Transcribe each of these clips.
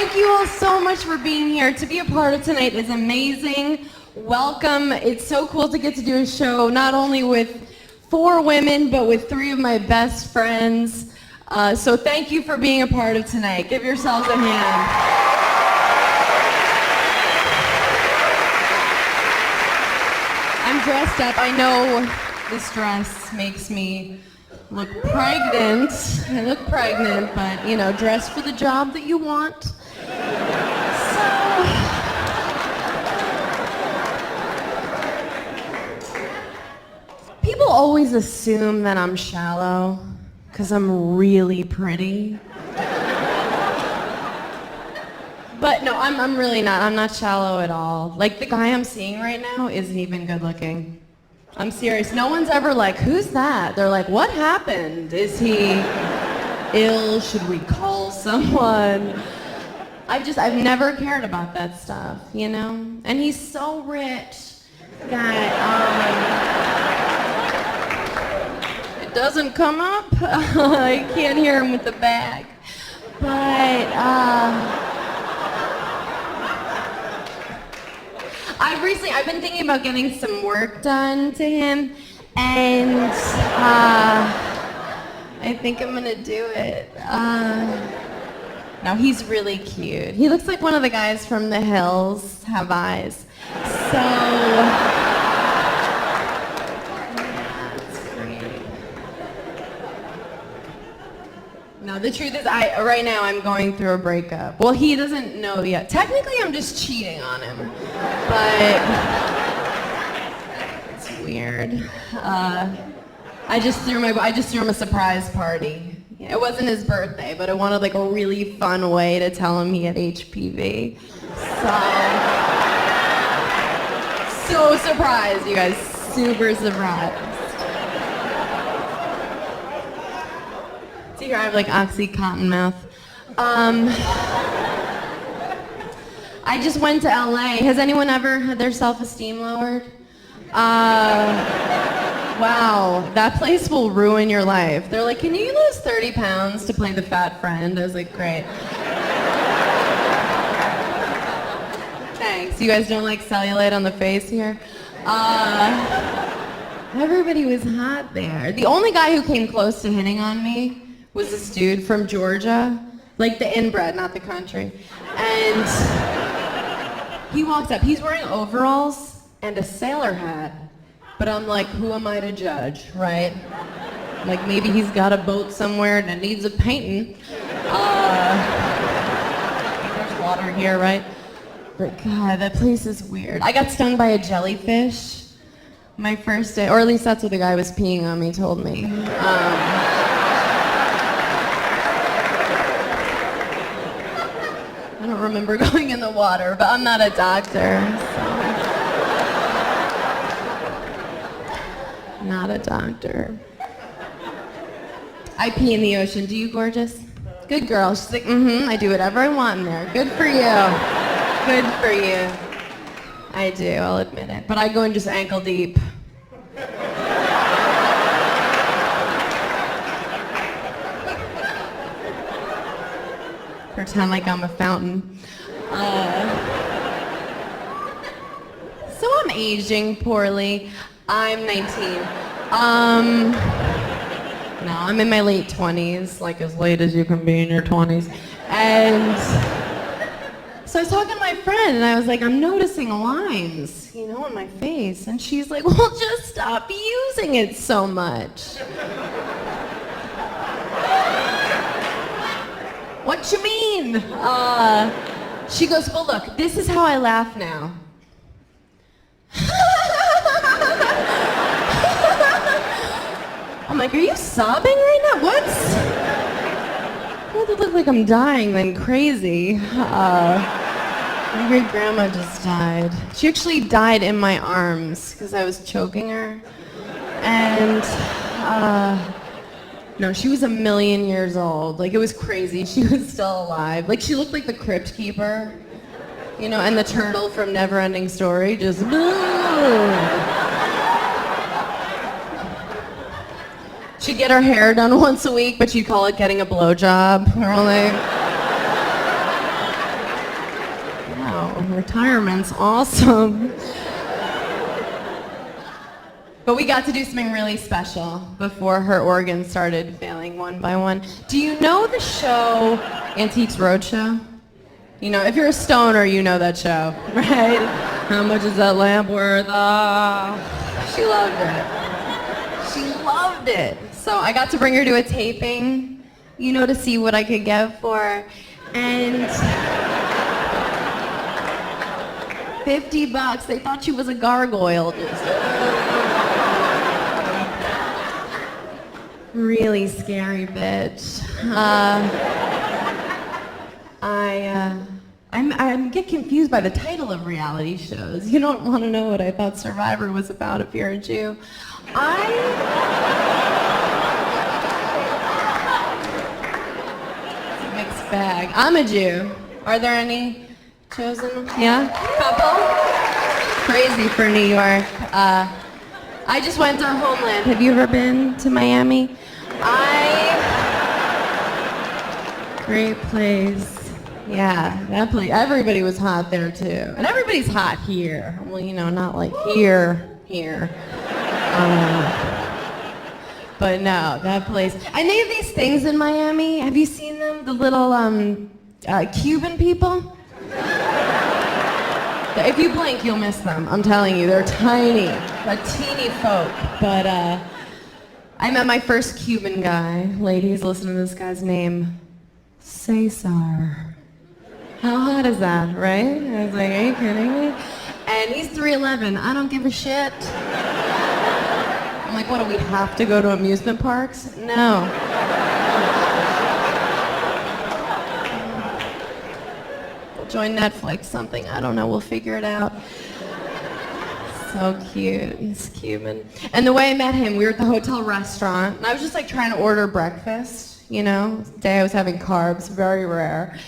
Thank you all so much for being here. To be a part of tonight is amazing. Welcome. It's so cool to get to do a show not only with 4 women, but with 3 of my best friends. So thank you for being a part of tonight. Give yourselves a hand. I'm dressed up. I know this dress makes me look pregnant. I look pregnant, but you know, dress for the job that you want. So, people always assume that I'm shallow because I'm really pretty. But no, I'm really not. I'm not shallow at all. Like the guy I'm seeing right now isn't even good looking. I'm serious. No one's ever like, who's that? They're like, what happened? Is he ill? Should we call someone? I've never cared about that stuff, you know? And he's so rich that it doesn't come up. I can't hear him with the bag. But I've been thinking about getting some work done to him, and I think I'm gonna do it. No, he's really cute. He looks like one of the guys from The Hills Have Eyes. So, that's great. No, the truth is, right now I'm going through a breakup. Well, he doesn't know yet. Technically, I'm just cheating on him, but it's weird. I just threw him a surprise party. It wasn't his birthday, but I wanted like a really fun way to tell him he had HPV. So surprised, you guys, super surprised. See here, I have like Oxycontin mouth. I just went to LA. Has anyone ever had their self-esteem lowered? Wow, that place will ruin your life. They're like, can you lose 30 pounds to play the fat friend? I was like, great. Thanks. You guys don't like cellulite on the face here? Everybody was hot there. The only guy who came close to hitting on me was this dude from Georgia. Like the inbred, not the country. And he walks up. He's wearing overalls and a sailor hat. But I'm like, who am I to judge, right? Like maybe he's got a boat somewhere that needs a painting. There's water here, right? But God, that place is weird. I got stung by a jellyfish my first day, or at least that's what the guy who was peeing on me told me. I don't remember going in the water, but I'm not a doctor, so. Not a doctor. I pee in the ocean. Do you, gorgeous? Good girl. She's like, I do whatever I want in there. Good for you. Good for you. I do, I'll admit it. But I go in just ankle deep. Pretend like I'm a fountain. So I'm aging poorly. I'm 19. No, I'm in my late 20s, like as late as you can be in your 20s. And so I was talking to my friend, and I was like, I'm noticing lines, you know, on my face. And she's like, well, just stop using it so much. What you mean? She goes, well, look, this is how I laugh now. I'm like, are you sobbing right now? Well, it look like I'm dying then crazy. My great grandma just died. She actually died in my arms because I was choking her. And no, she was 1,000,000 years old. Like, it was crazy. She was still alive. Like, she looked like the Crypt Keeper, you know, and the turtle from Neverending Story, just. She'd get her hair done once a week, but she'd call it getting a blowjob. We're all like, retirement's awesome. But we got to do something really special before her organs started failing one by one. Do you know the show Antiques Roadshow? You know, if you're a stoner, you know that show, right? How much is that lamp worth? She loved it. She loved it. So I got to bring her to a taping, you know, to see what I could get for her. And $50, they thought she was a gargoyle. Really scary bitch. I get confused by the title of reality shows. You don't want to know what I thought Survivor was about if you're a Jew. It's a mixed bag. I'm a Jew. Are there any chosen? Yeah? Couple? Crazy for New York. I just went to Homeland. Have you ever been to Miami? Great place. Yeah, that place. Everybody was hot there too. And everybody's hot here. Well, you know, not like here. But no, that place. And they have these things in Miami. Have you seen them? The little Cuban people? If you blink, you'll miss them. I'm telling you, they're tiny. A teeny folk. But I met my first Cuban guy. Ladies, listen to this guy's name. Cesar. How hot is that, right? I was like, are you kidding me? And he's 3'11". I don't give a shit. I'm like, what, do we have to go to amusement parks? No. We'll join Netflix, something. I don't know. We'll figure it out. So cute. He's Cuban. And the way I met him, we were at the hotel restaurant, and I was just like trying to order breakfast, you know? Today I was having carbs, very rare.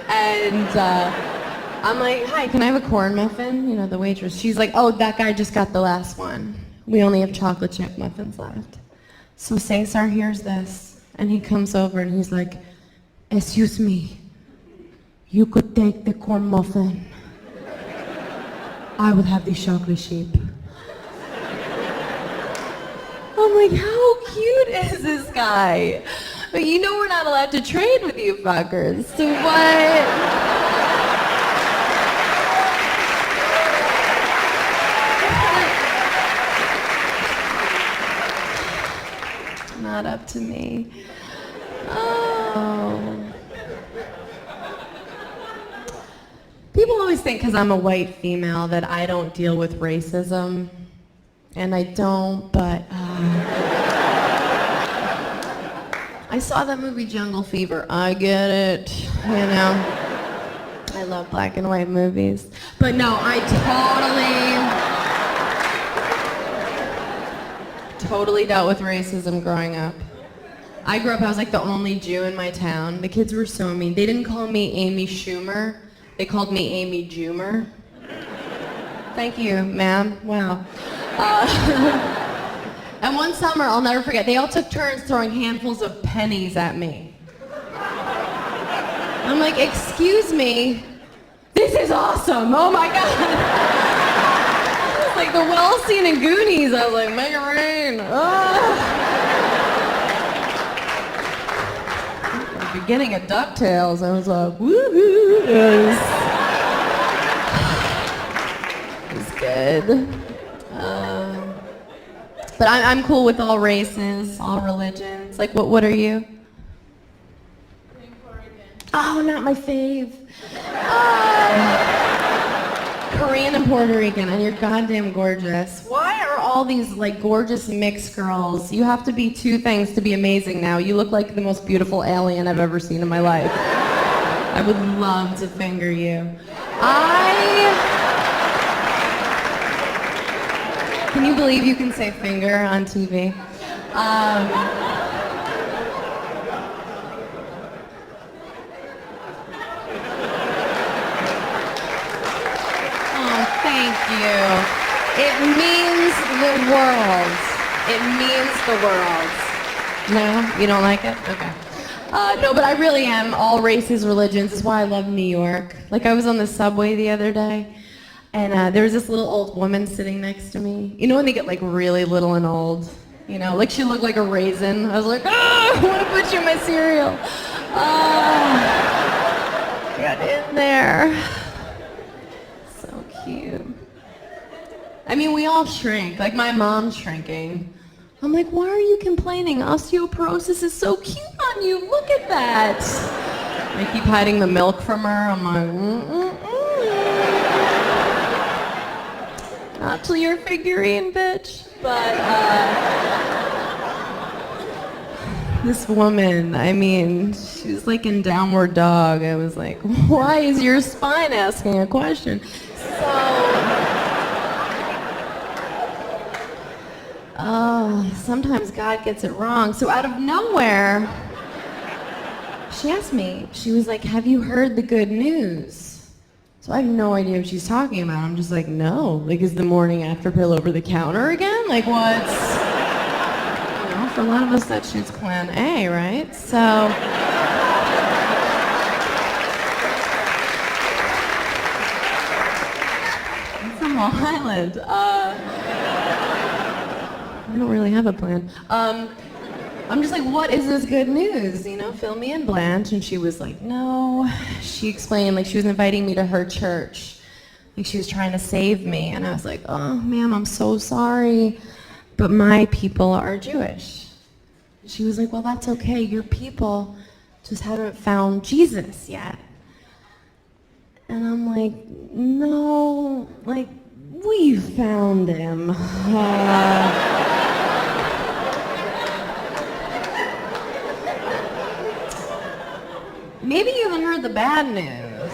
And I'm like, hi, can I have a corn muffin? You know, the waitress. She's like, oh, that guy just got the last one. We only have chocolate chip muffins left. So Cesar hears this, and he comes over and he's like, excuse me, you could take the corn muffin. I would have the chocolate chip. I'm like, how cute is this guy? But you know we're not allowed to trade with you fuckers, so what? Not up to me. Oh. People always think because I'm a white female that I don't deal with racism. And I don't, but I saw that movie Jungle Fever. I get it, you know. I love black and white movies. But no, I totally dealt with racism growing up. I was like the only Jew in my town. The kids were so mean. They didn't call me Amy Schumer. They called me Amy Jumer. Thank you, ma'am. Wow. And one summer, I'll never forget, they all took turns throwing handfuls of pennies at me. I'm like, excuse me, this is awesome, oh my God. It's like the well scene in Goonies. I was like, make it rain. Oh. The beginning of DuckTales, I was like, woohoo. It was good. But I'm cool with all races, all religions. Like, what are you? Oh, not my fave. Korean and Puerto Rican, and you're goddamn gorgeous. Why are all these like gorgeous mixed girls? You have to be two things to be amazing now. You look like the most beautiful alien I've ever seen in my life. I would love to finger you. Can you believe you can say finger on TV? Oh, thank you. It means the world. It means the world. No? You don't like it? Okay. No, but I really am all races, religions. That's why I love New York. Like I was on the subway the other day, and there was this little old woman sitting next to me. You know when they get like really little and old? You know, like she looked like a raisin. I was like, I want to put you in my cereal. Got in there. So cute. I mean, we all shrink. Like my mom's shrinking. I'm like, why are you complaining? Osteoporosis is so cute on you. Look at that. I keep hiding the milk from her. I'm like, not till you're figurine, bitch. But this woman, I mean, she was like in Downward Dog. I was like, why is your spine asking a question? Sometimes God gets it wrong. So out of nowhere, she asked me, she was like, have you heard the good news? So I have no idea what she's talking about. I'm just like, no. Like, is the morning after pill over the counter again? Like, what's, you know, for a lot of us, that shit's plan A, right? So, it's a Long Island. I don't really have a plan. I'm just like, what is this good news? You know, fill me in, Blanche. And she was like, no. She explained, like, she was inviting me to her church. Like, she was trying to save me. And I was like, oh, ma'am, I'm so sorry. But my people are Jewish. She was like, well, that's okay. Your people just haven't found Jesus yet. And I'm like, no, like, we found him. Maybe you haven't heard the bad news.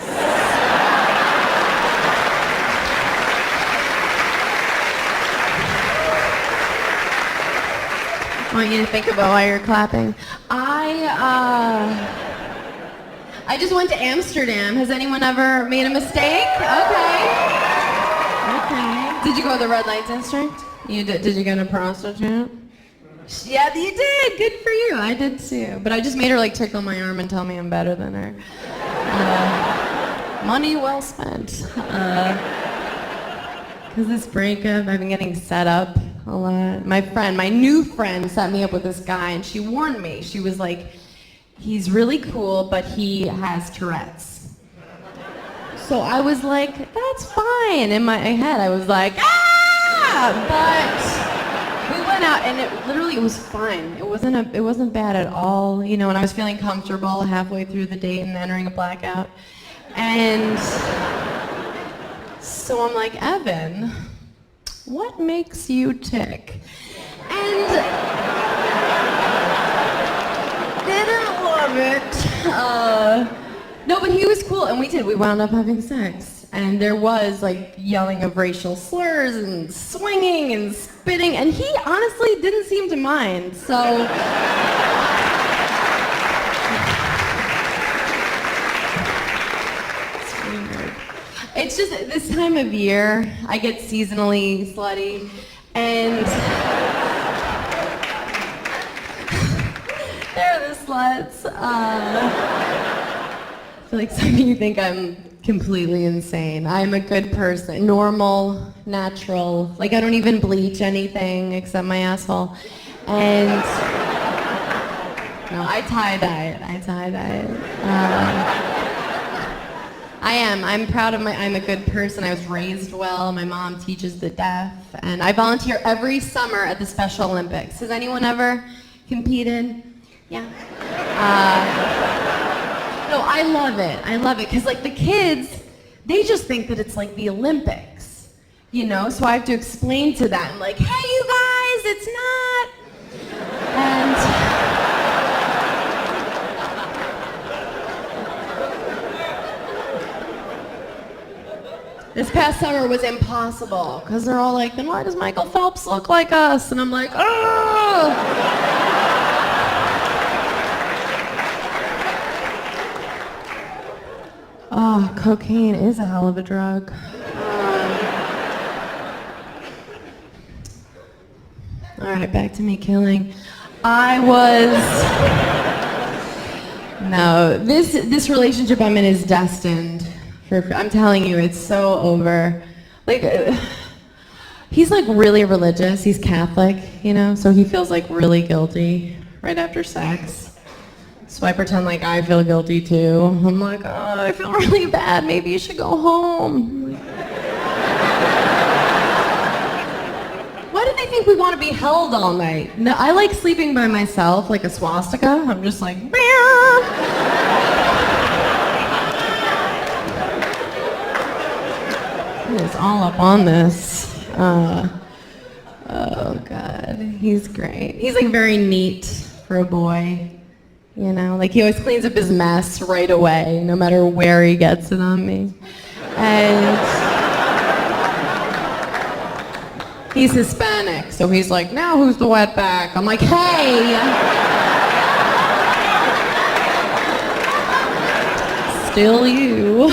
I want you to think about why you're clapping. I just went to Amsterdam. Has anyone ever made a mistake? Okay. Did you go to the red light district? You did. Did you get a prostitute? Yeah, you did. Good for you. I did too. But I just made her like tickle my arm and tell me I'm better than her. Money well spent. Because this breakup, I've been getting set up a lot. My new friend set me up with this guy, and she warned me. She was like, he's really cool, but he has Tourette's. So I was like, that's fine. In my head, I was like, but we went out, and it was fine. It wasn't bad at all, you know. And I was feeling comfortable halfway through the date and entering a blackout. And so I'm like, Evan, what makes you tick? And didn't love it. No, but he was cool, and we wound up having sex. And there was like yelling of racial slurs and swinging and spitting, and he honestly didn't seem to mind. So it's weird. It's just this time of year, I get seasonally slutty, and they're the sluts. I feel like some of you think I'm completely insane. I'm a good person, normal, natural. Like I don't even bleach anything except my asshole. And no, I tie-dye it. I'm proud of I'm a good person. I was raised well. My mom teaches the deaf. And I volunteer every summer at the Special Olympics. Has anyone ever competed? Yeah. No, I love it. Because like the kids, they just think that it's like the Olympics, you know? So I have to explain to them, like, hey, you guys, it's not. And this past summer was impossible, because they're all like, then why does Michael Phelps look like us? And I'm like, oh! Oh, cocaine is a hell of a drug. All right, back to me killing. No, this relationship I'm in is destined I'm telling you, it's so over. Like, he's like really religious. He's Catholic, you know, so he feels like really guilty right after sex. So I pretend like I feel guilty too. I'm like, oh, I feel really bad. Maybe you should go home. Why do they think we want to be held all night? No, I like sleeping by myself, like a swastika. I'm just like, meow. He's all up on this. Oh God, he's great. He's like very neat for a boy. You know, like he always cleans up his mess right away, no matter where he gets it on me. And he's Hispanic, so he's like, now who's the wetback? I'm like, hey! Still you.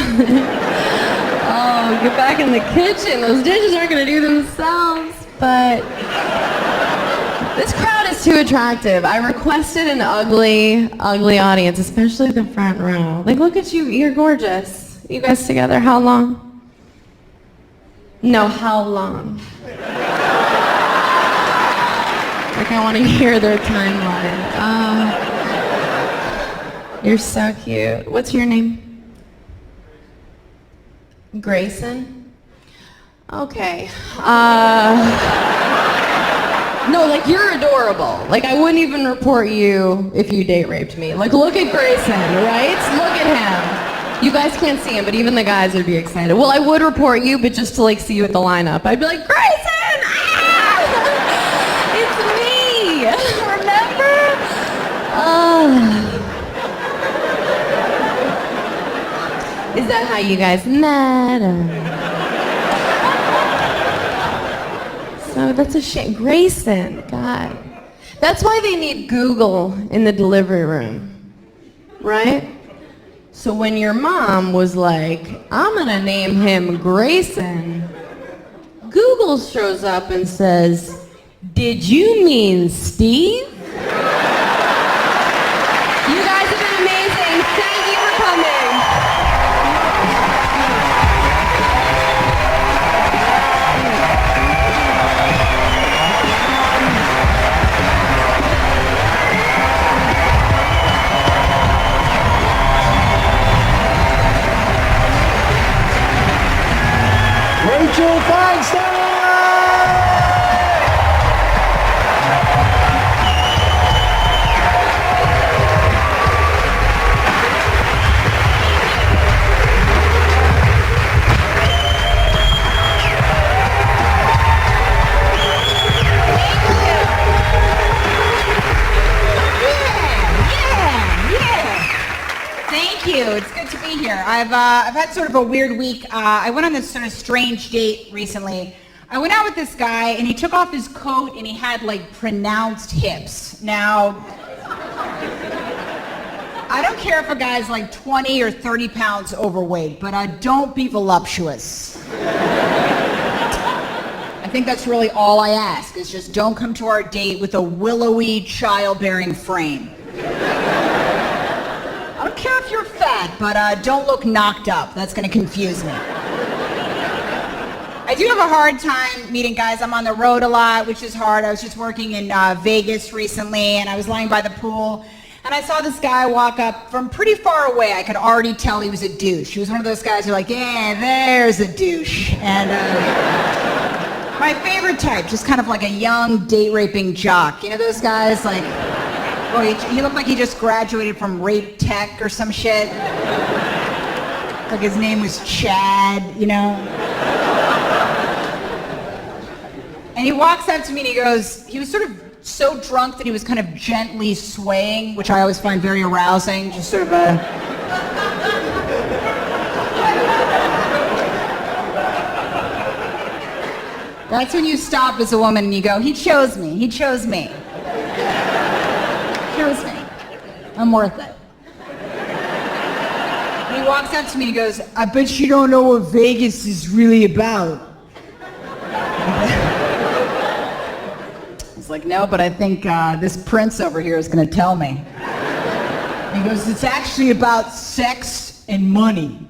Oh, get back in the kitchen. Those dishes aren't gonna do themselves, but this crowd is too attractive. I requested an ugly audience, especially the front row. Like, look at you, you're gorgeous. You guys together, how long? No, how long? Like, I want to hear their timeline. You're so cute. What's your name? Grayson? Okay. No, like, you're adorable. Like, I wouldn't even report you if you date raped me. Like, look at Grayson, right? Look at him. You guys can't see him, but even the guys would be excited. Well, I would report you, but just to, like, see you at the lineup. I'd be like, Grayson! Ah! It's me! Remember? Is that how you guys met? So that's a shame. Grayson, God. That's why they need Google in the delivery room, right? So when your mom was like, I'm gonna name him Grayson, Google shows up and says, did you mean Steve? You guys have been amazing. Thank you for coming. Rachel Feinstein! Thank you. It's good to be here. I've had sort of a weird week. I went on this sort of strange date recently. I went out with this guy, and he took off his coat, and he had, like, pronounced hips. Now, I don't care if a guy's, like, 20 or 30 pounds overweight, but don't be voluptuous. I think that's really all I ask, is just don't come to our date with a willowy, childbearing frame. I don't care if you're fat, but don't look knocked up. That's going to confuse me. I do have a hard time meeting guys. I'm on the road a lot, which is hard. I was just working in Vegas recently, and I was lying by the pool, and I saw this guy walk up from pretty far away. I could already tell he was a douche. He was one of those guys who are like, yeah, there's a douche. And my favorite type, just kind of like a young date-raping jock. You know those guys, like... Oh, he looked like he just graduated from Rape Tech or some shit. Like his name was Chad, you know? And he walks up to me and he goes, he was sort of so drunk that he was kind of gently swaying, which I always find very arousing, just sort of a... That's when you stop as a woman and you go, he chose me, he chose me. Chose me. I'm worth it. And he walks up to me and he goes, I bet you don't know what Vegas is really about. He's like, no, but I think this prince over here is going to tell me. He goes, it's actually about sex and money.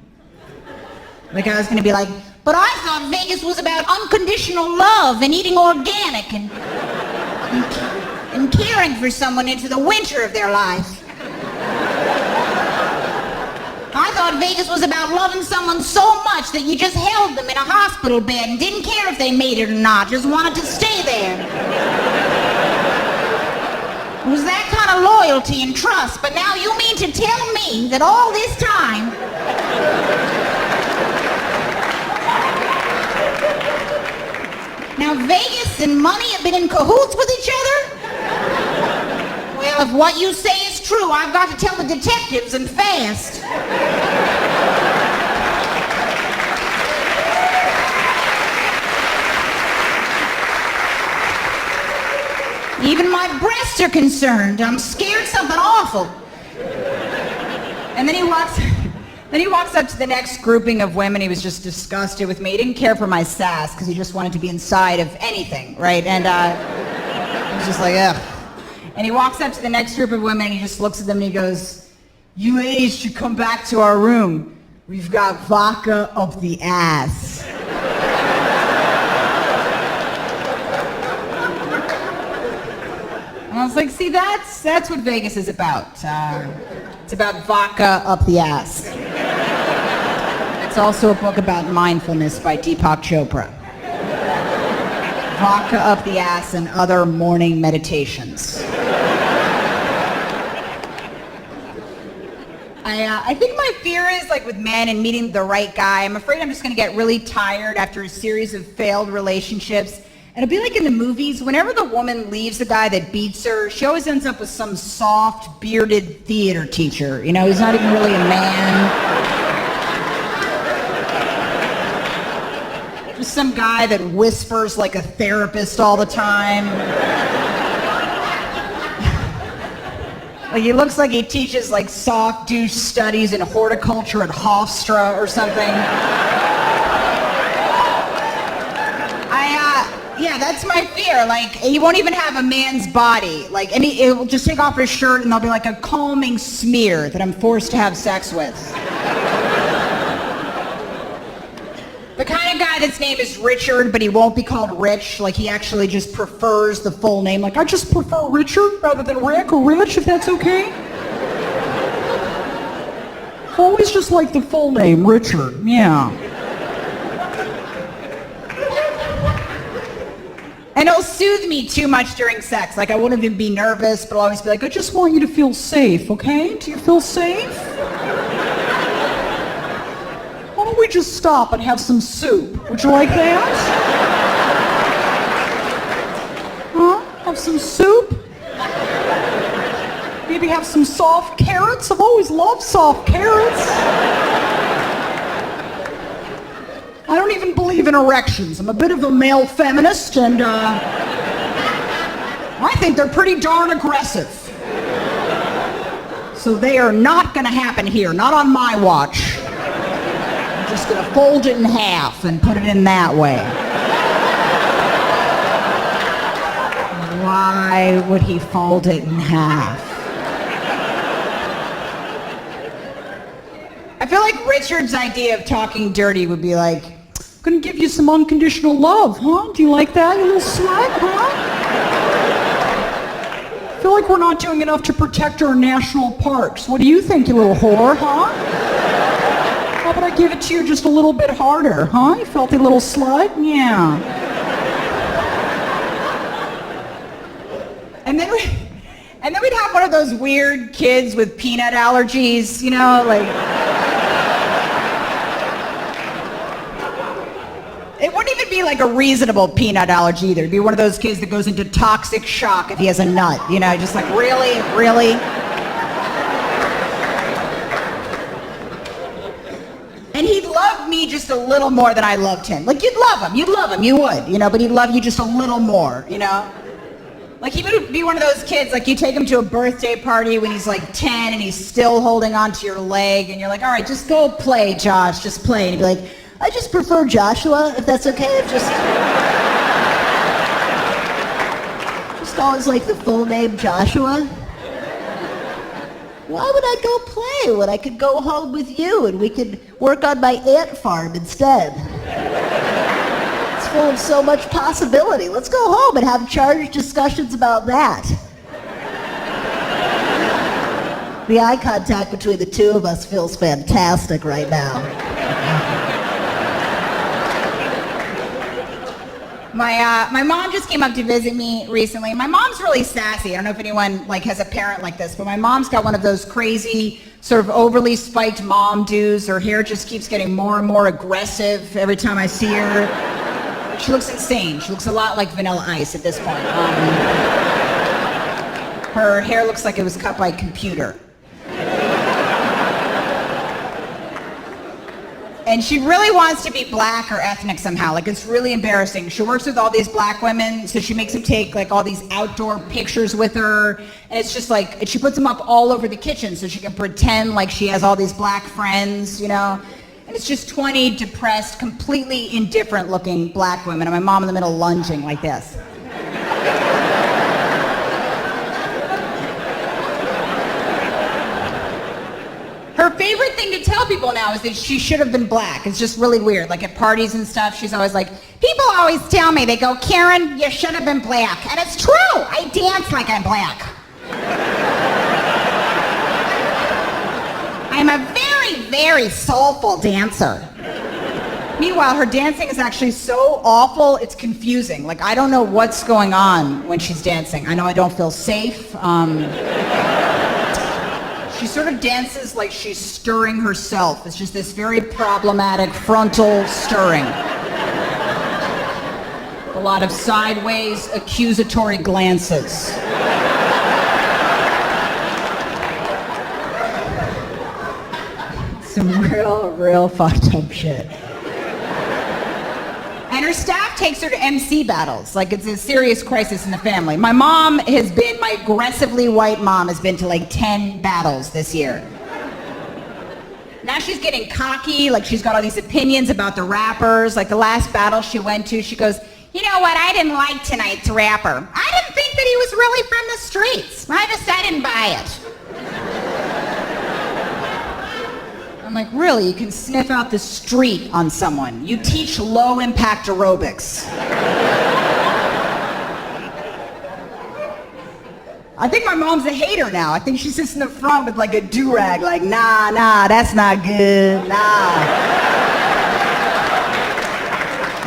Like I was going to be like, but I thought Vegas was about unconditional love and eating organic and caring for someone into the winter of their life. I thought Vegas was about loving someone so much that you just held them in a hospital bed and didn't care if they made it or not, just wanted to stay there. It was that kind of loyalty and trust, but now you mean to tell me that all this time now Vegas and money have been in cahoots with each other? Well, if what you say is true, I've got to tell the detectives and fast. Even my breasts are concerned. I'm scared something awful. And then he walks up to the next grouping of women. He was just disgusted with me. He didn't care for my sass because he just wanted to be inside of anything, right? And he was just like, ugh. And he walks up to the next group of women and he just looks at them and he goes, "You ladies should come back to our room. We've got vodka up the ass." And I was like, see, that's what Vegas is about. It's about vodka up the ass. It's also a book about mindfulness by Deepak Chopra. Vodka up the ass and other morning meditations. I think my fear is, like with men and meeting the right guy, I'm afraid I'm just going to get really tired after a series of failed relationships. And it'll be like in the movies, whenever the woman leaves the guy that beats her, she always ends up with some soft, bearded theater teacher. You know, he's not even really a man. Just some guy that whispers like a therapist all the time. Like he looks like he teaches like soft douche studies in horticulture at Hofstra or something. Yeah, that's my fear. Like, he won't even have a man's body. Like, and he'll just take off his shirt and there'll be like a calming smear that I'm forced to have sex with. The kind of guy that's name is Richard, but he won't be called Rich. Like, he actually just prefers the full name. Like, I just prefer Richard rather than Rick or Rich, if that's okay. Always just like the full name, Richard. Yeah. And he'll soothe me too much during sex. Like, I won't even be nervous, but I'll always be like, I just want you to feel safe, okay? Do you feel safe? Why don't we just stop and have some soup? Would you like that? Huh? Have some soup? Maybe have some soft carrots? I've always loved soft carrots. I don't even believe in erections. I'm a bit of a male feminist, and I think they're pretty darn aggressive. So they are not going to happen here, not on my watch. I'm just going to fold it in half and put it in that way. Why would he fold it in half? I feel like Richard's idea of talking dirty would be like, I'm gonna give you some unconditional love, huh? Do you like that, you little slut, huh? I feel like we're not doing enough to protect our national parks. What do you think, you little whore, huh? How about I give it to you just a little bit harder, huh? You filthy little slut? Yeah. And then we'd have one of those weird kids with peanut allergies, you know, like... It wouldn't even be like a reasonable peanut allergy either. It'd be one of those kids that goes into toxic shock if he has a nut. You know, just like, really? Really? And he'd love me just a little more than I loved him. Like, you'd love him, you would, you know, but he'd love you just a little more, you know? Like, he would be one of those kids, like, you take him to a birthday party when he's like 10 and he's still holding onto your leg, and you're like, all right, just go play, Josh, just play. And he'd be like, I just prefer Joshua, if that's okay. Just always like the full name Joshua. Why would I go play when I could go home with you and we could work on my ant farm instead? It's full of so much possibility. Let's go home and have charged discussions about that. The eye contact between the two of us feels fantastic right now. My mom just came up to visit me recently. My mom's really sassy. I don't know if anyone has a parent like this, but my mom's got one of those crazy, sort of overly spiked mom do's. Her hair just keeps getting more and more aggressive every time I see her. She looks insane. She looks a lot like Vanilla Ice at this point. Her hair looks like it was cut by a computer. And she really wants to be black or ethnic somehow. It's really embarrassing. She works with all these black women, so she makes them take all these outdoor pictures with her. And it's just she puts them up all over the kitchen so she can pretend like she has all these black friends, And it's just 20 depressed, completely indifferent looking black women, and my mom in the middle lunging like this. Her favorite thing to tell people now is that she should have been black. It's just really weird. At parties and stuff, she's always like, people always tell me, they go, Karen, you should have been black. And it's true. I dance like I'm black. I'm a very, very soulful dancer. Meanwhile, her dancing is actually so awful, it's confusing. I don't know what's going on when she's dancing. I know I don't feel safe. She sort of dances like she's stirring herself. It's just this very problematic frontal stirring. A lot of sideways, accusatory glances. Some real fucked up shit. And her staff takes her to MC battles. It's a serious crisis in the family. My aggressively white mom has been to 10 battles this year. Now she's getting cocky, she's got all these opinions about the rappers. The last battle she went to, she goes, you know what, I didn't like tonight's rapper. I didn't think that he was really from the streets. I didn't buy it. I'm really? You can sniff out the street on someone. You teach low-impact aerobics. I think my mom's a hater now. I think she sits in the front with a do-rag, nah, that's not good, nah.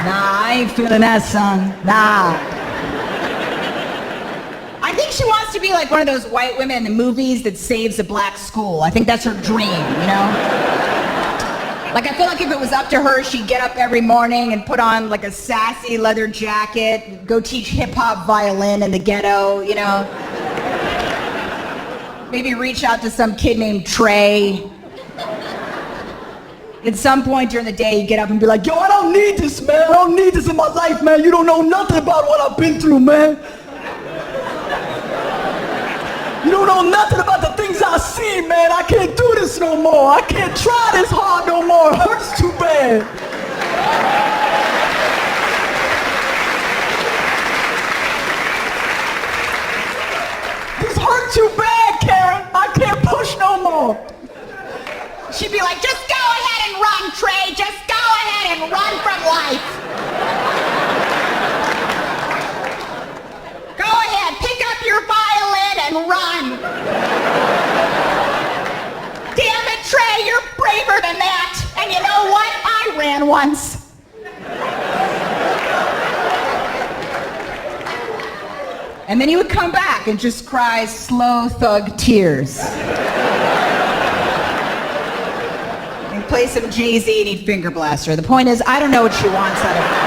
Nah, I ain't feeling that, son, nah. I think she wants to be one of those white women in the movies that saves a black school. I think that's her dream, I feel if it was up to her, she'd get up every morning and put on a sassy leather jacket, go teach hip-hop violin in the ghetto, Maybe reach out to some kid named Trey. At some point during the day, you get up and be like, yo, I don't need this, man. I don't need this in my life, man. You don't know nothing about what I've been through, man. You don't know nothing about the things I've seen, man. I can't do this no more. I can't try this hard no more. It hurts too bad. This hurt too bad, Karen. I can't push no more. She'd be like, just go ahead and run, Trey. Just go ahead and run from life. Go ahead, pick up your violin and run. Damn it, Trey, you're braver than that. And you know what? I ran once. And then he would come back and just cry slow thug tears. And play some Jay-Z and he'd finger blast her. The point is, I don't know what she wants out of life.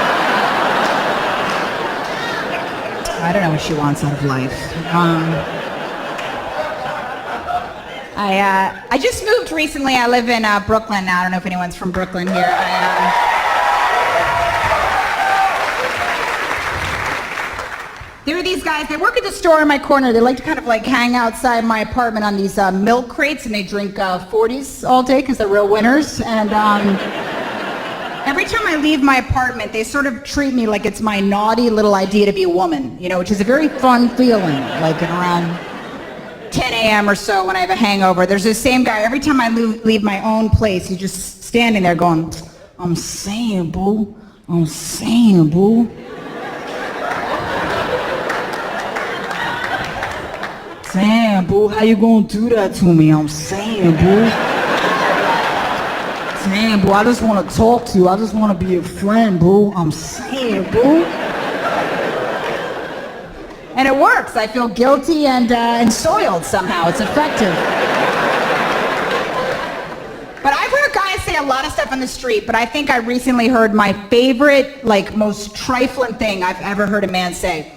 I just moved recently. I live in Brooklyn now. I don't know if anyone's from Brooklyn here. There are these guys, they work at the store in my corner. They like to kind of hang outside my apartment on these milk crates, and they drink 40s all day because they're real winners. And every time I leave my apartment, they sort of treat me like it's my naughty little idea to be a woman, which is a very fun feeling, around 10 a.m. or so when I have a hangover. There's this same guy, every time I leave my own place, he's just standing there going, I'm saying, boo. I'm saying, boo. Saying, boo, how you gonna do that to me? I'm saying, boo. Saying, boo, I just wanna talk to you. I just wanna be your friend, boo. I'm saying, boo. And it works. I feel guilty and soiled somehow. It's effective. But I've heard guys say a lot of stuff on the street, but I think I recently heard my favorite, most trifling thing I've ever heard a man say.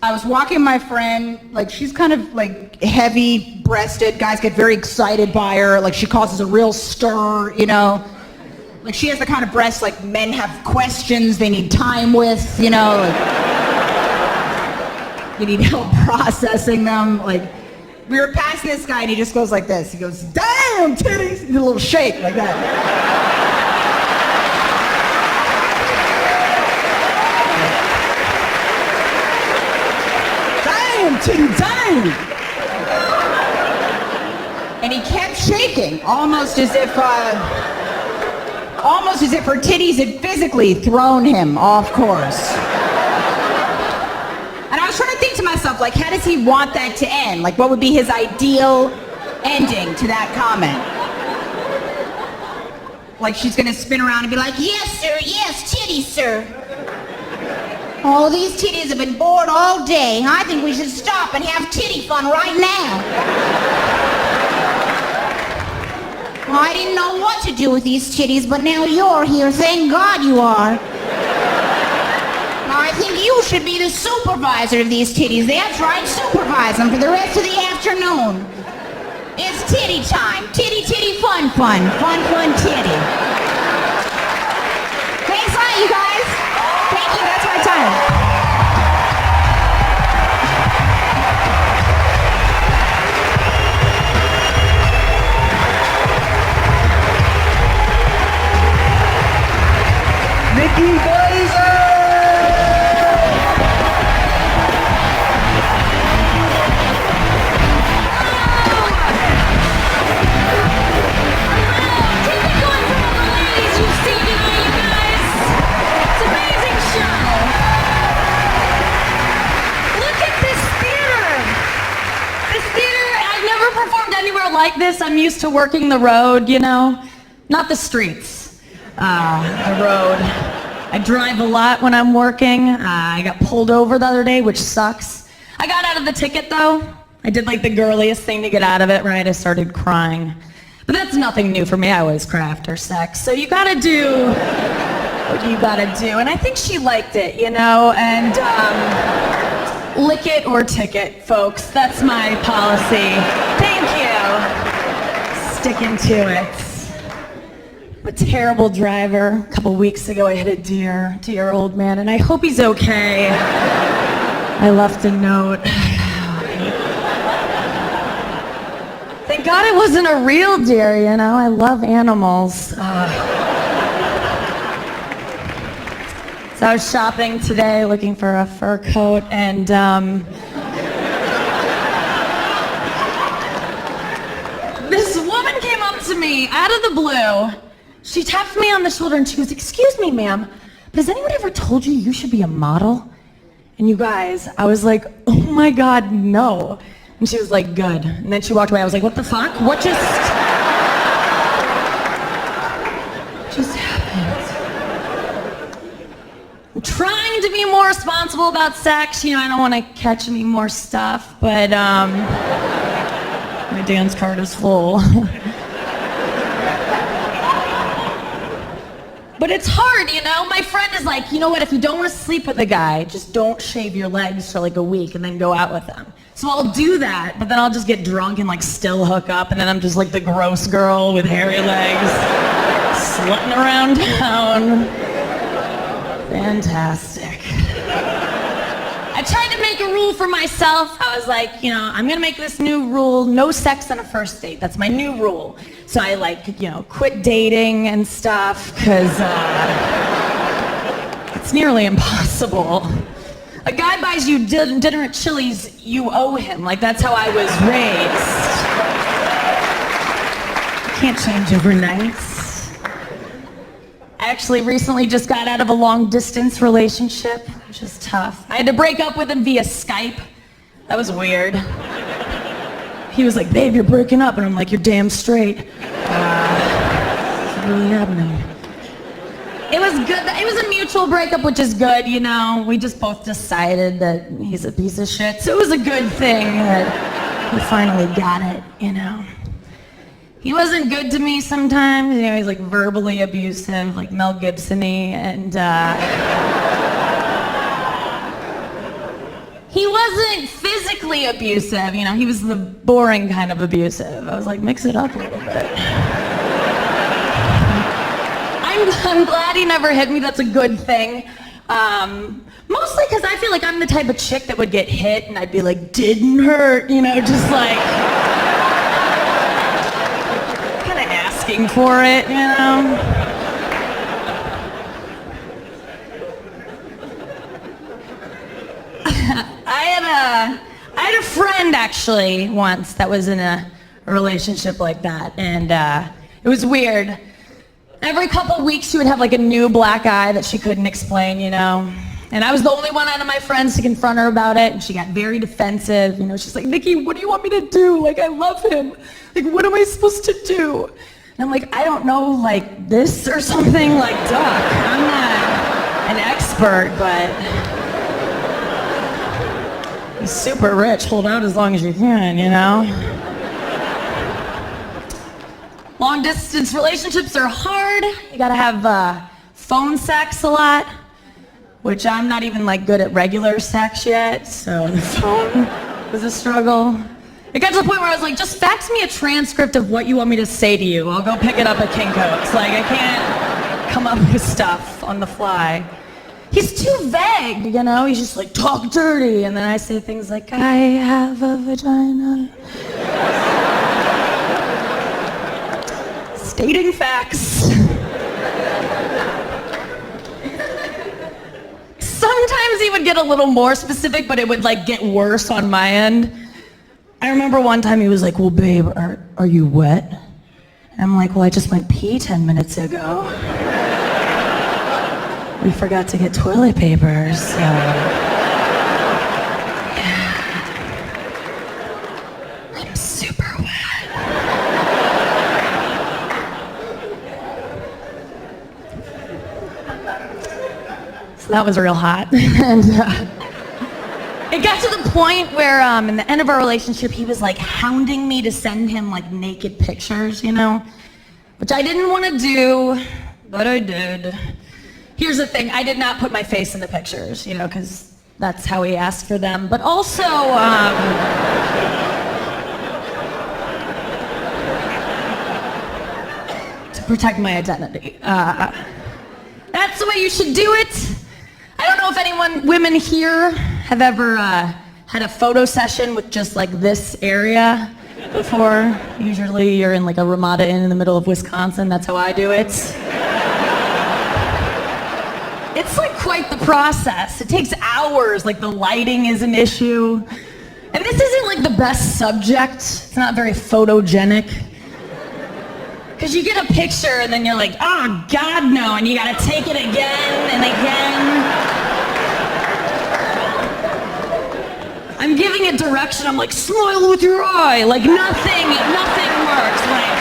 I was walking my friend, she's kind of heavy-breasted. Guys get very excited by her. She causes a real stir, you know. She has the kind of breasts men have questions they need time with, you know. You need help processing them. We were passing this guy and he just goes like this. He goes, damn titties! He did a little shake like that. Damn titty, damn! And he kept shaking, almost as if her titties had physically thrown him off course. And I was trying to think to myself, how does he want that to end? What would be his ideal ending to that comment? She's gonna spin around and be like, yes, sir, yes, titties, sir. Oh, these titties have been bored all day. I think we should stop and have titty fun right now. Well, I didn't know what to do with these titties, but now you're here. Thank God you are. I think you should be the supervisor of these titties. That's right, supervise them for the rest of the afternoon. It's titty time. Titty, titty, fun, fun. Fun, fun, titty. Thanks a lot, you guys. Thank you, that's my time. Nikki Glazer! Like this, I'm used to working the road, you know, not the streets, the road. I drive a lot when I'm working. I got pulled over the other day, which sucks. I got out of the ticket though. I did the girliest thing to get out of it, right? I started crying. But that's nothing new for me. I always cry after sex. So you gotta do what you gotta do. And I think she liked it, you know, and lick it or ticket, folks. That's my policy. Thank you. Sticking to it. I'm a terrible driver. A couple weeks ago I hit a dear old man, and I hope he's okay. I left a note. Thank God it wasn't a real deer, you know? I love animals. So I was shopping today looking for a fur coat, and this woman came up to me out of the blue. She tapped me on the shoulder and she goes, excuse me, ma'am, but has anyone ever told you you should be a model? And you guys, I was like, oh my God, no. And she was like, good. And then she walked away. I was like, what the fuck? What just happened? I'm trying to be more responsible about sex. You know, I don't want to catch any more stuff, but my dance card is full. But it's hard, you know? My friend is like, you know what, if you don't want to sleep with a guy, just don't shave your legs for a week and then go out with him. So I'll do that, but then I'll just get drunk and still hook up, and then I'm just the gross girl with hairy legs, slutting around town. Fantastic. I tried to make a rule for myself. I was like, you know, I'm gonna make this new rule, no sex on a first date. That's my new rule. So I quit dating and stuff, because it's nearly impossible. a guy buys you dinner at Chili's, you owe him. Like, that's how I was raised. Can't change overnight. I actually recently just got out of a long distance relationship, which is tough. I had to break up with him via Skype. That was weird. He was like, babe, you're breaking up. And I'm like, you're damn straight. What's really happening? It was good. It was a mutual breakup, which is good, you know. We just both decided that he's a piece of shit. So it was a good thing that we finally got it, you know. He wasn't good to me sometimes. You know, he's like verbally abusive, like Mel Gibson-y, and he wasn't physically abusive, you know. He was the boring kind of abusive. I was like, mix it up a little bit. I'm glad he never hit me. That's a good thing. Mostly because I feel like I'm the type of chick that would get hit and I'd be like, didn't hurt, you know, just like kind of asking for it, you know. I had a friend actually once that was in a relationship like that, and it was weird. Every couple weeks she would have like a new black eye that she couldn't explain, you know. And I was the only one out of my friends to confront her about it, and she got very defensive. You know, she's like, Nikki, what do you want me to do? Like, I love him. Like, what am I supposed to do? And I'm like, I don't know, like this or something, like duck. I'm not an expert, but he's super rich. Hold out as long as you can, you know. Long distance relationships are hard. You gotta have phone sex a lot, which I'm not even like good at regular sex yet, so the phone was a struggle. It got to the point where I was like, just fax me a transcript of what you want me to say to you. I'll go pick it up at Kinko's. Like, I can't come up with stuff on the fly. He's too vague, you know? He's just like, talk dirty, and then I say things like, I have a vagina. Stating facts. Sometimes he would get a little more specific, but it would like get worse on my end. I remember one time he was like, well, babe, are you wet? And I'm like, well, I just went pee 10 minutes ago. We forgot to get toilet paper, so. Yeah. I'm super wet. So that was real hot. And it got to the point where in the end of our relationship, he was like hounding me to send him like naked pictures, you know? Which I didn't want to do, but I did. Here's the thing, I did not put my face in the pictures, you know, because that's how he asked for them. But also, to protect my identity. That's the way you should do it. I don't know if women here have ever had a photo session with just like this area before. Usually you're in like a Ramada Inn in the middle of Wisconsin. That's how I do it. It's like quite the process. It takes hours. Like the lighting is an issue. And this isn't like the best subject. It's not very photogenic. Because you get a picture and then you're like, oh God, no. And you gotta take it again and again. I'm giving it direction. I'm like, smile with your eye. Like nothing works. Like,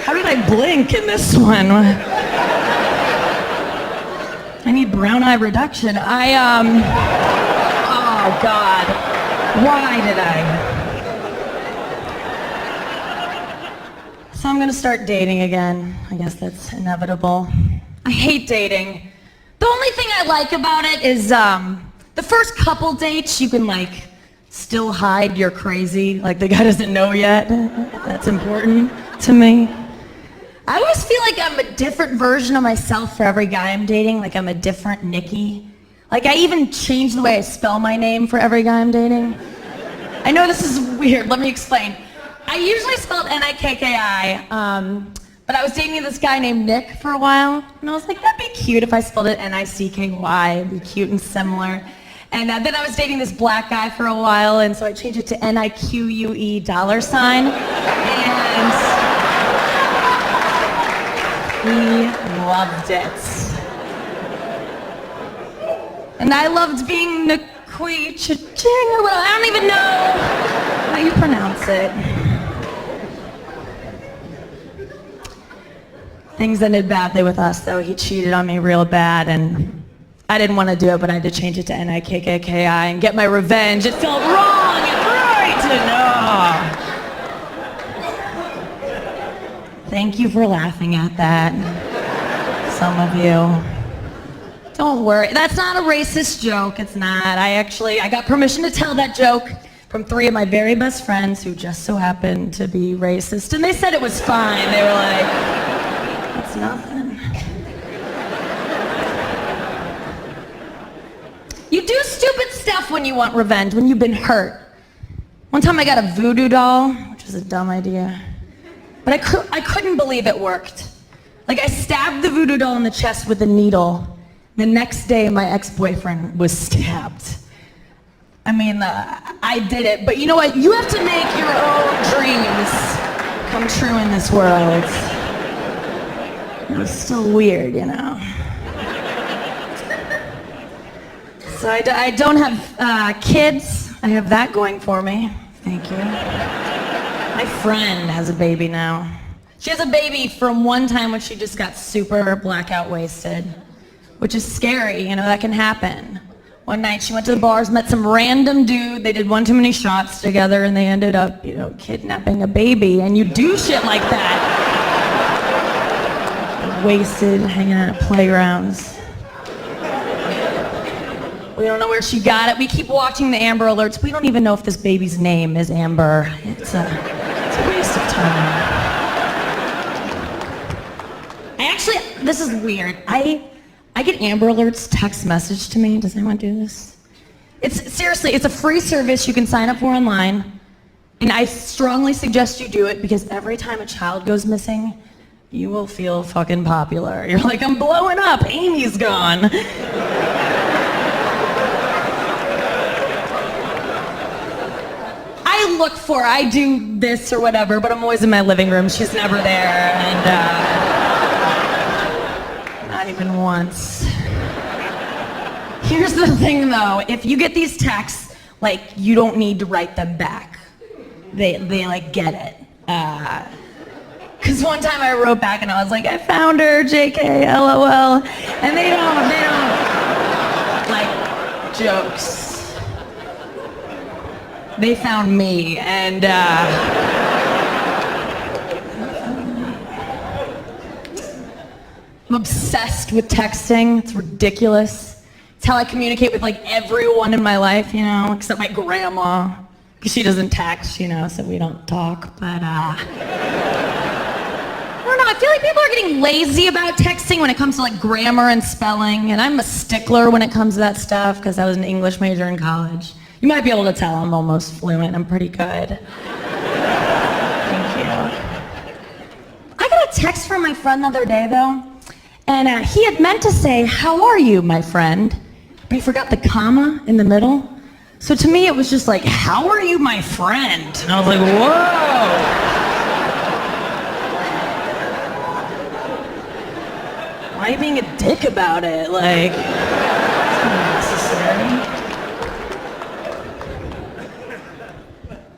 how did I blink in this one? I need brown eye reduction. Oh God. Why did I? So I'm gonna start dating again. I guess that's inevitable. I hate dating. The only thing I like about it is the first couple dates you can like still hide you're crazy. Like the guy doesn't know yet. That's important to me. I always feel like I'm a different version of myself for every guy I'm dating. Like I'm a different Nikki. Like I even change the way I spell my name for every guy I'm dating. I know this is weird. Let me explain. I usually spell it Nikki, But I was dating this guy named Nick for a while, and I was like, that'd be cute if I spelled it N-I-C-K-Y. It'd be cute and similar. And then I was dating this black guy for a while, and so I changed it to N-I-Q-U-E $. And he loved it. And I loved being Nikui Cha-ching or whatever. I don't even know how you pronounce it. Things ended badly with us, though. He cheated on me real bad, and I didn't want to do it, but I had to change it to N-I-K-K-K-I and get my revenge. It felt wrong and right to know. Thank you for laughing at that, some of you. Don't worry, that's not a racist joke, it's not. I got permission to tell that joke from 3 of my very best friends who just so happened to be racist, and they said it was fine. They were like, that's nothing. You do stupid stuff when you want revenge, when you've been hurt. One time I got a voodoo doll, which is a dumb idea, but I couldn't believe it worked. Like, I stabbed the voodoo doll in the chest with a needle. The next day, my ex-boyfriend was stabbed. I mean, I did it, but you know what? You have to make your own dreams come true in this world. It was still weird, you know. So I don't have kids. I have that going for me. Thank you. My friend has a baby now. She has a baby from one time when she just got super blackout wasted, which is scary, you know, that can happen. One night she went to the bars, met some random dude, they did one too many shots together, and they ended up, you know, kidnapping a baby, and you do shit like that. Wasted, hanging out at playgrounds. We don't know where she got it. We keep watching the Amber Alerts. We don't even know if this baby's name is Amber. It's a waste of time. This is weird. I get Amber Alerts text message to me. Does anyone do this? It's a free service you can sign up for online. And I strongly suggest you do it because every time a child goes missing, you will feel fucking popular. You're like, I'm blowing up. Amy's gone. I do this or whatever, but I'm always in my living room. She's never there, and not even once. Here's the thing, though. If you get these texts, like, you don't need to write them back. They like, get it. Because one time I wrote back and I was like, I found her, JK, LOL. And they don't, like, jokes. They found me, and I'm obsessed with texting. It's ridiculous. It's how I communicate with, like, everyone in my life, you know, except my grandma, because she doesn't text, you know, so we don't talk, but I don't know, I feel like people are getting lazy about texting when it comes to, like, grammar and spelling, and I'm a stickler when it comes to that stuff, because I was an English major in college. You might be able to tell I'm almost fluent. I'm pretty good. Thank you. I got a text from my friend the other day, though, and he had meant to say, how are you, my friend? But he forgot the comma in the middle. So to me, it was just like, how are you, my friend? And I was like, whoa. Why are you being a dick about it? Like, it's not necessary.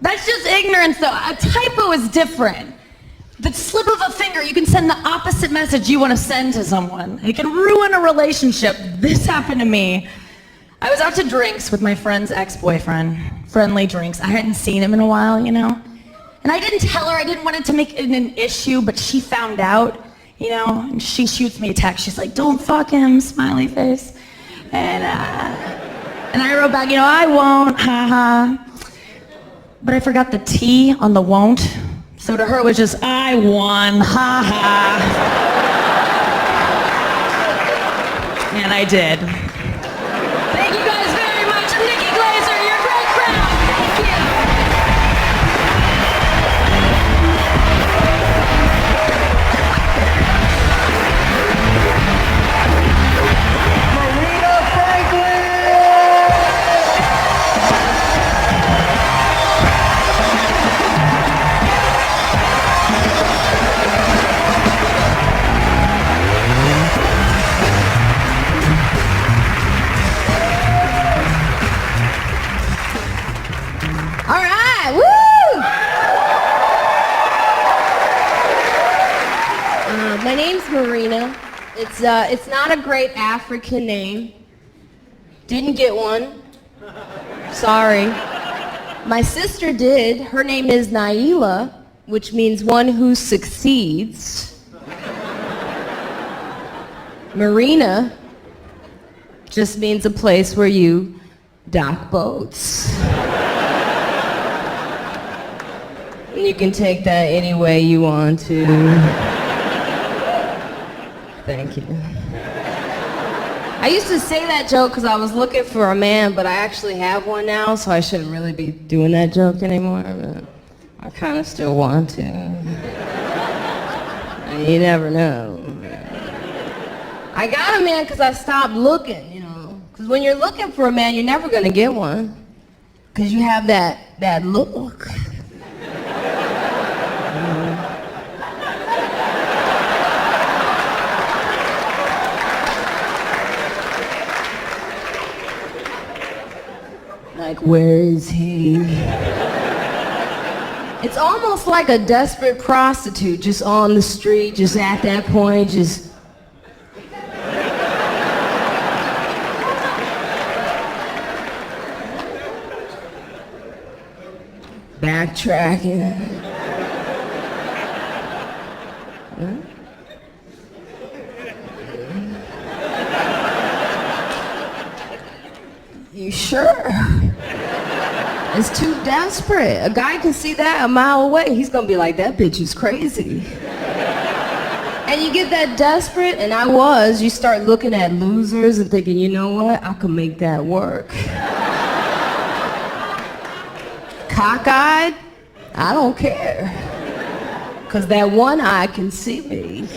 That's just ignorance, though. A typo is different. The slip of a finger, you can send the opposite message you want to send to someone. It can ruin a relationship. This happened to me. I was out to drinks with my friend's ex-boyfriend. Friendly drinks. I hadn't seen him in a while, you know? And I didn't tell her. I didn't want it to make it an issue, but she found out, you know? And she shoots me a text. She's like, don't fuck him, smiley face. And I wrote back, you know, I won't, haha. But I forgot the T on the won't. So to her it was just, I won, ha ha. And I did. Thank you guys very much. I'm Nikki Glaser. You're a great crowd. Thank you. It's not a great African name. Didn't get one. Sorry. My sister did. Her name is Naila, which means one who succeeds. Marina just means a place where you dock boats. And you can take that any way you want to. Thank you. I used to say that joke because I was looking for a man, but I actually have one now, so I shouldn't really be doing that joke anymore, but I kind of still want to. And you never know. I got a man because I stopped looking, you know. Because when you're looking for a man, you're never going to get one. Because you have that look. Like, where is he? It's almost like a desperate prostitute just on the street, just at that point, just... backtracking. Huh? You sure? It's too desperate. A guy can see that a mile away. He's gonna be like, that bitch is crazy. And you get that desperate, and you start looking at losers and thinking, you know what? I can make that work. Cockeyed? I don't care. Because that one eye can see me.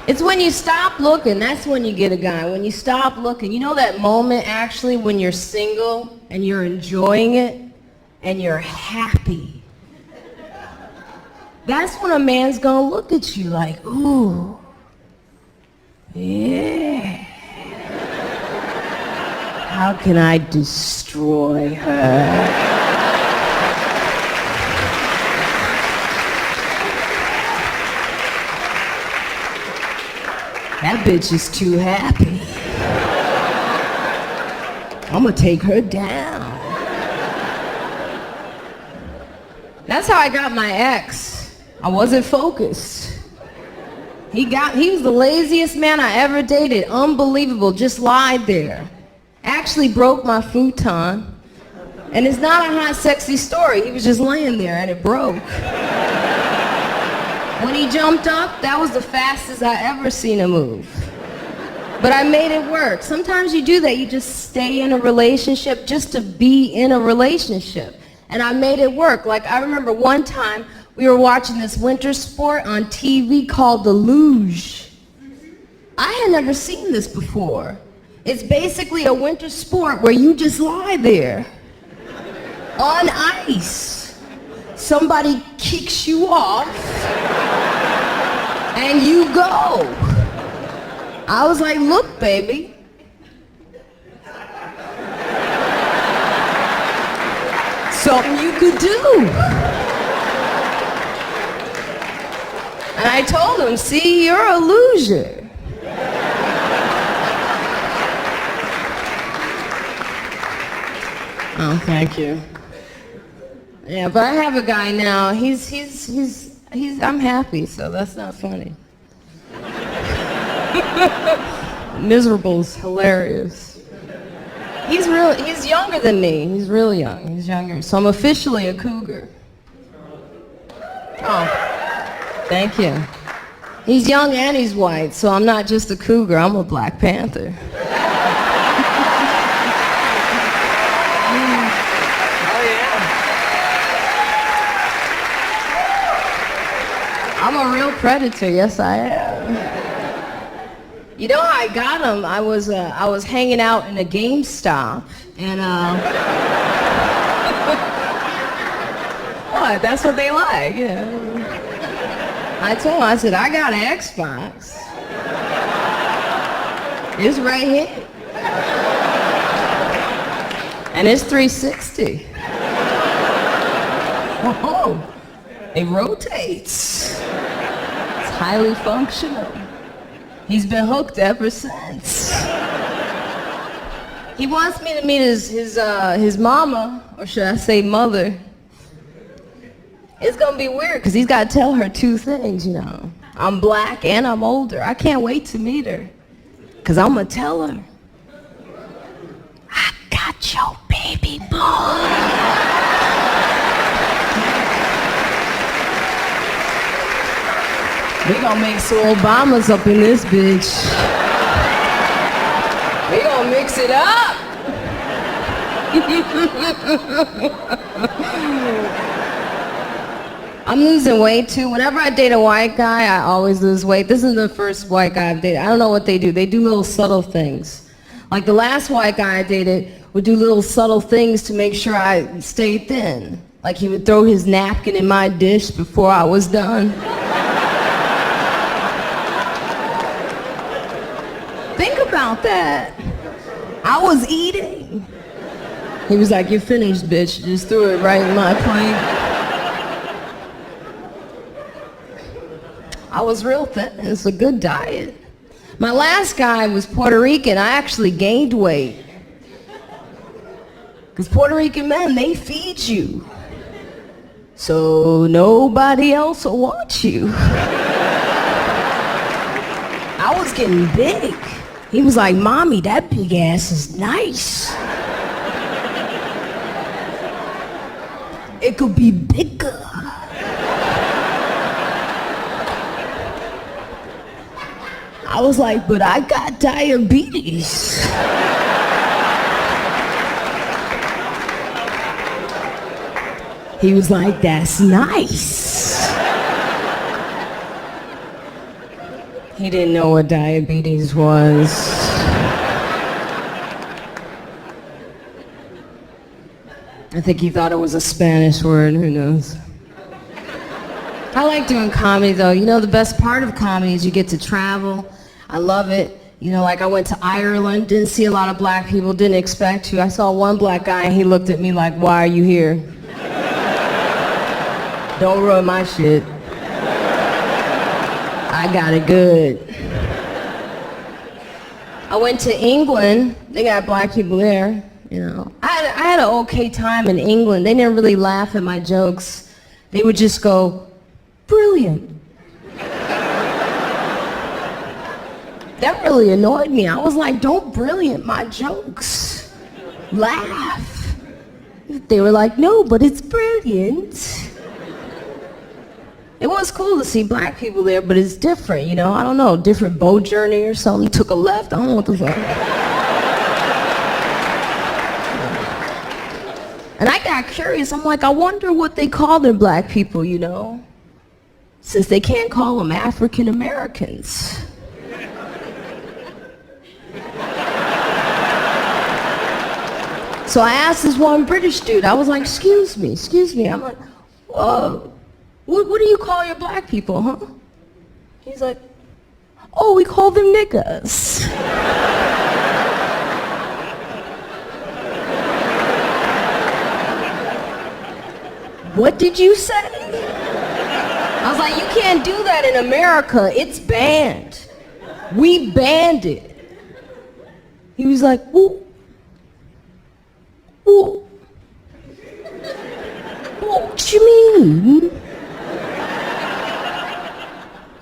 It's when you stop looking, that's when you get a guy. When you stop looking, you know that moment actually when you're single and you're enjoying it and you're happy. That's when a man's gonna look at you like, ooh, yeah. How can I destroy her? That bitch is too happy. I'm gonna take her down. That's how I got my ex. I wasn't focused. He was the laziest man I ever dated. Unbelievable, just lied there. Actually broke my futon. And it's not a hot, sexy story. He was just laying there and it broke. When he jumped up, that was the fastest I ever seen him move. But I made it work. Sometimes you do that. You just stay in a relationship just to be in a relationship. And I made it work. Like, I remember one time we were watching this winter sport on TV called the luge. I had never seen this before. It's basically a winter sport where you just lie there on ice. Somebody kicks you off and you go. I was like, look, baby. Something you could do. And I told him, see, you're a loser. Oh, thank you. Yeah, but I have a guy now. I'm happy, so that's not funny. Miserable's hilarious. He's younger than me. He's really young. He's younger. So I'm officially a cougar. Oh, thank you. He's young and he's white, so I'm not just a cougar. I'm a Black Panther. I'm a real predator, yes I am. You know how I got him? I was hanging out in a GameStop, and what? That's what they like, yeah. I told him, I said, I got an Xbox. It's right here. And it's 360. Oh, it rotates. highly functional. He's been hooked ever since. He wants me to meet his mama, or should I say mother. It's gonna be weird because he's got to tell her two things, you know. I'm black and I'm older. I can't wait to meet her because I'm gonna tell her, I got your baby boy. We gonna make some Obamas up in this bitch. We gonna mix it up. I'm losing weight too. Whenever I date a white guy, I always lose weight. This is the first white guy I've dated. I don't know what they do. They do little subtle things. Like the last white guy I dated would do little subtle things to make sure I stayed thin. Like he would throw his napkin in my dish before I was done. Think about that. I was eating. He was like, "You're finished, bitch." Just threw it right in my plate. I was real thin. It's a good diet. My last guy was Puerto Rican. I actually gained weight. Because Puerto Rican men, they feed you. So nobody else will want you. I was getting big. He was like, "Mommy, that big ass is nice. It could be bigger." I was like, "But I got diabetes." He was like, "That's nice." He didn't know what diabetes was. I think he thought it was a Spanish word, who knows. I like doing comedy though. You know, the best part of comedy is you get to travel. I love it. You know, like I went to Ireland, didn't see a lot of black people, didn't expect to. I saw one black guy and he looked at me like, "Why are you here? Don't ruin my shit. I got it good." I went to England. They got black people there, you know. I had an okay time in England. They didn't really laugh at my jokes. They would just go, "Brilliant." That really annoyed me. I was like, "Don't brilliant my jokes. Laugh." They were like, "No, but it's brilliant." It was cool to see black people there, but it's different, you know? I don't know, different boat journey or something. Took a left, I don't know what the fuck. And I got curious. I'm like, I wonder what they call their black people, you know? Since they can't call them African Americans. So I asked this one British dude, I was like, excuse me. I'm like, what do you call your black people, huh? He's like, "Oh, we call them niggas." What did you say? I was like, "You can't do that in America. It's banned. We banned it." He was like, "Ooh. What you mean?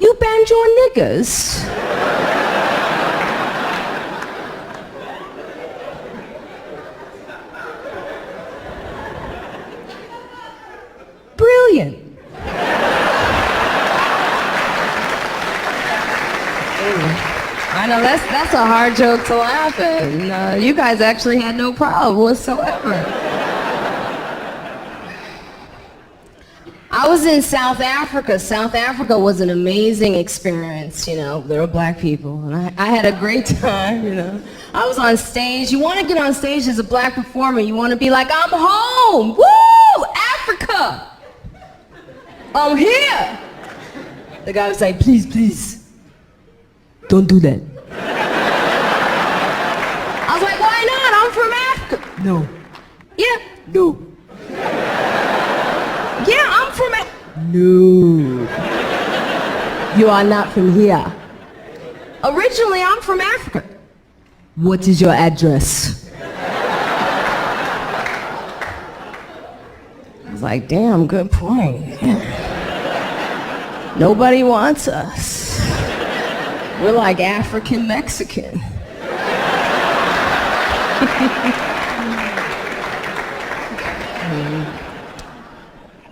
You banned your niggas?" Brilliant. I know that's a hard joke to laugh at. And, you guys actually had no problem whatsoever. I was in South Africa. South Africa was an amazing experience, you know. There were black people, and I had a great time, you know. I was on stage. You want to get on stage as a black performer, you want to be like, "I'm home! Woo! Africa! I'm here!" The guy was like, please, don't do that." I was like, "Why not? I'm from Africa." "No." "Yeah." "No." "Yeah, I'm from Africa." "No." You are not from here. Originally, I'm from Africa. What is your address? I was like, damn, good point. Nobody wants us. We're like African Mexican.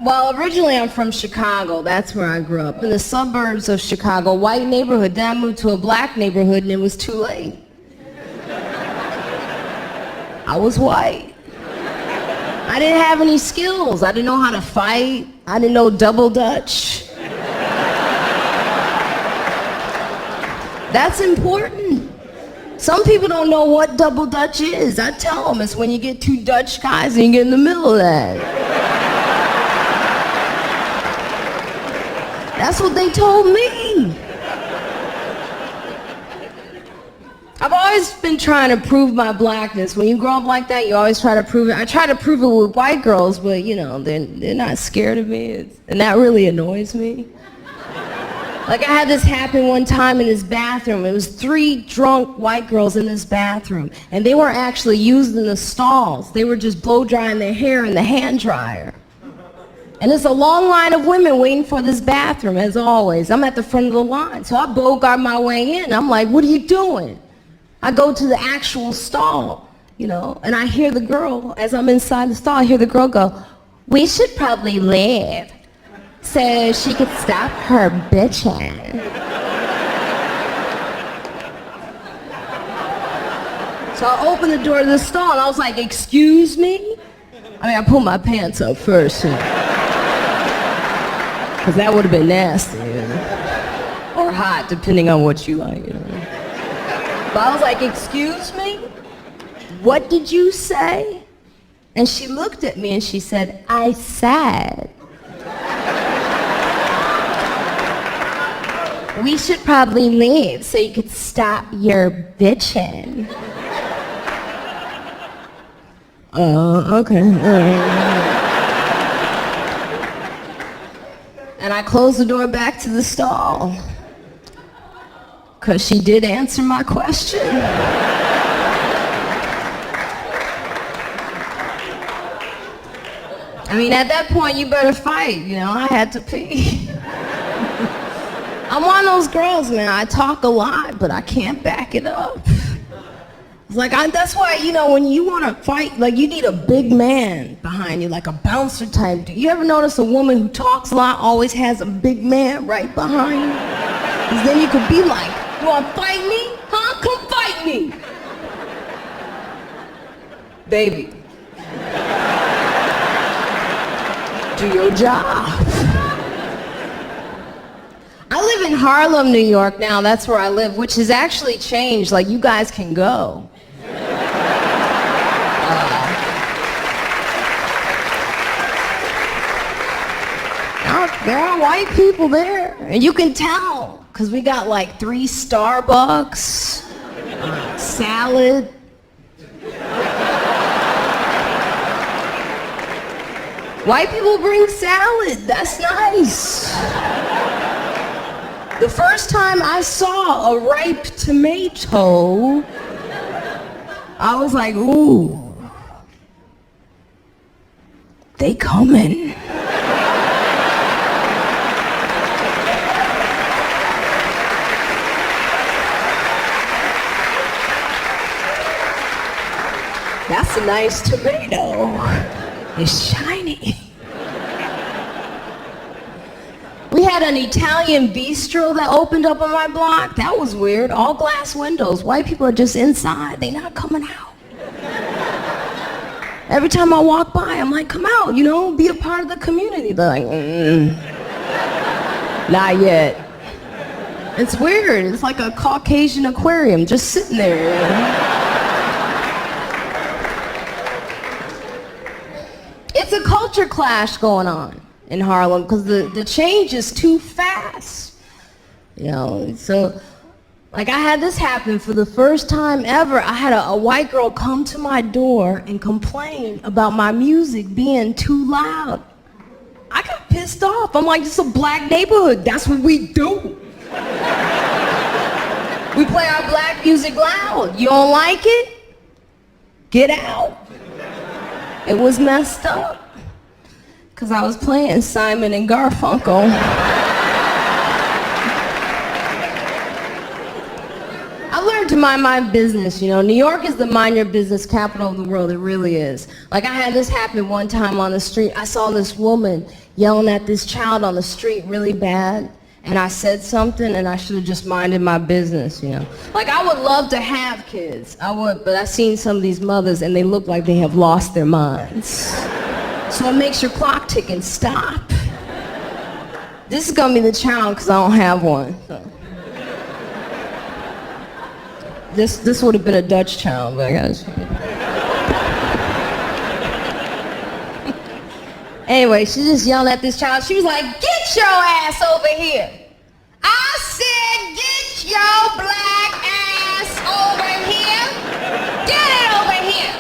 Well, originally I'm from Chicago. That's where I grew up. In the suburbs of Chicago, white neighborhood. Then I moved to a black neighborhood and it was too late. I was white. I didn't have any skills. I didn't know how to fight. I didn't know double dutch. That's important. Some people don't know what double dutch is. I tell them it's when you get two Dutch guys and you get in the middle of that. That's what they told me. I've always been trying to prove my blackness. When you grow up like that, you always try to prove it. I try to prove it with white girls, but you know, they're not scared of me, and that really annoys me. Like I had this happen one time in this bathroom. It was 3 drunk white girls in this bathroom, and they weren't actually using the stalls. They were just blow drying their hair in the hand dryer. And there's a long line of women waiting for this bathroom, as always. I'm at the front of the line, so I bogart my way in. I'm like, what are you doing? I go to the actual stall, you know, and I hear the girl, as I'm inside the stall, I hear the girl go, we should probably leave so she could stop her bitching. So I opened the door to the stall, and I was like, excuse me? I mean, I pulled my pants up first, because that would have been nasty, you know? Or hot, depending on what you like, you know? But I was like, excuse me? What did you say? And she looked at me and she said, I said, we should probably leave so you could stop your bitching. Okay. And I closed the door back to the stall. Because she did answer my question. I mean, at that point, you better fight, you know, I had to pee. I'm one of those girls, man, I talk a lot, but I can't back it up. It's like, that's why, you know, when you want to fight, like, you need a big man behind you, like a bouncer type. Do you ever notice a woman who talks a lot always has a big man right behind you? Because then you could be like, you want to fight me? Huh? Come fight me. Baby. Do your job. I live in Harlem, New York now. That's where I live, which has actually changed. Like, you guys can go. There are white people there, and you can tell, because we got like 3 Starbucks, salad. White people bring salad, that's nice. The first time I saw a ripe tomato, I was like, ooh, they coming. That's a nice tomato. It's shiny. We had an Italian bistro that opened up on my block. That was weird. All glass windows. White people are just inside. They're not coming out. Every time I walk by, I'm like, come out, you know, be a part of the community. They're like, not yet. It's weird. It's like a Caucasian aquarium just sitting there. You know? It's a culture clash going on in Harlem because the change is too fast. You know, so like I had this happen for the first time ever. I had a white girl come to my door and complain about my music being too loud. I got pissed off. I'm like, it's a black neighborhood. That's what we do. We play our black music loud. You don't like it? Get out. It was messed up. Because I was playing Simon and Garfunkel. I learned to mind my business, you know. New York is the mind your business capital of the world. It really is. Like, I had this happen one time on the street. I saw this woman yelling at this child on the street really bad. And I said something, and I should have just minded my business, you know. Like, I would love to have kids. I would, but I've seen some of these mothers, and they look like they have lost their minds. So it makes your clock tick and stop. This is going to be the child, because I don't have one. So. This would have been a Dutch child, but I guess. Anyway, she just yelled at this child. She was like, "Get your ass over here." I said, "Get your black ass over here. Get it over here."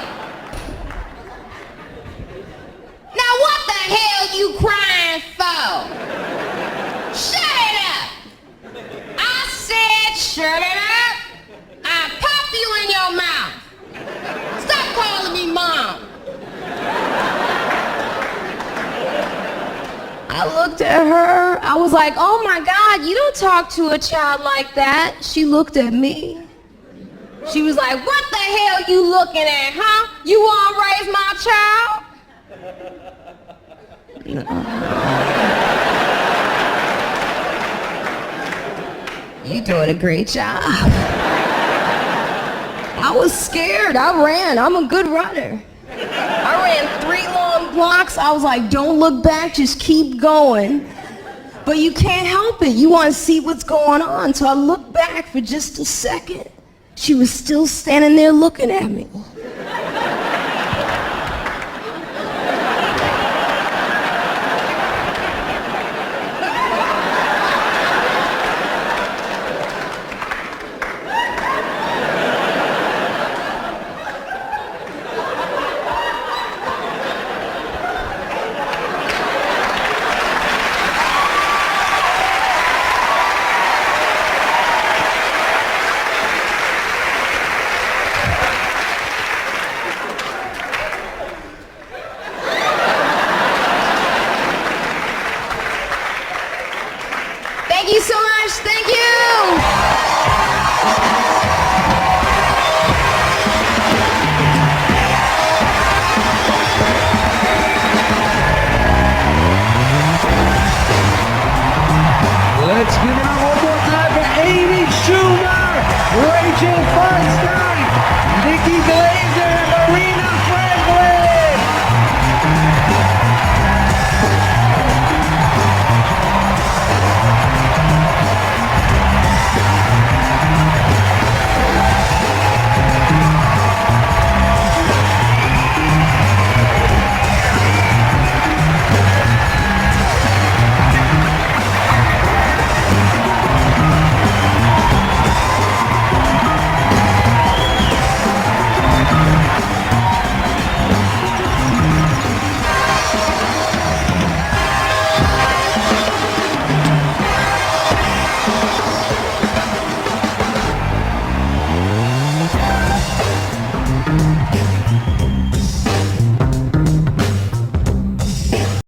Now what the hell you crying for? Shut it up. I said, shut it up. I pop you in your mouth. Stop calling me mom. I looked at her. I was like, oh my God, you don't talk to a child like that. She looked at me. She was like, what the hell you looking at, huh? You want to raise my child? You doing a great job. I was scared. I ran. I'm a good runner. I ran 3 long blocks. I was like, don't look back, just keep going. But you can't help it. You want to see what's going on. So I looked back for just a second. She was still standing there looking at me.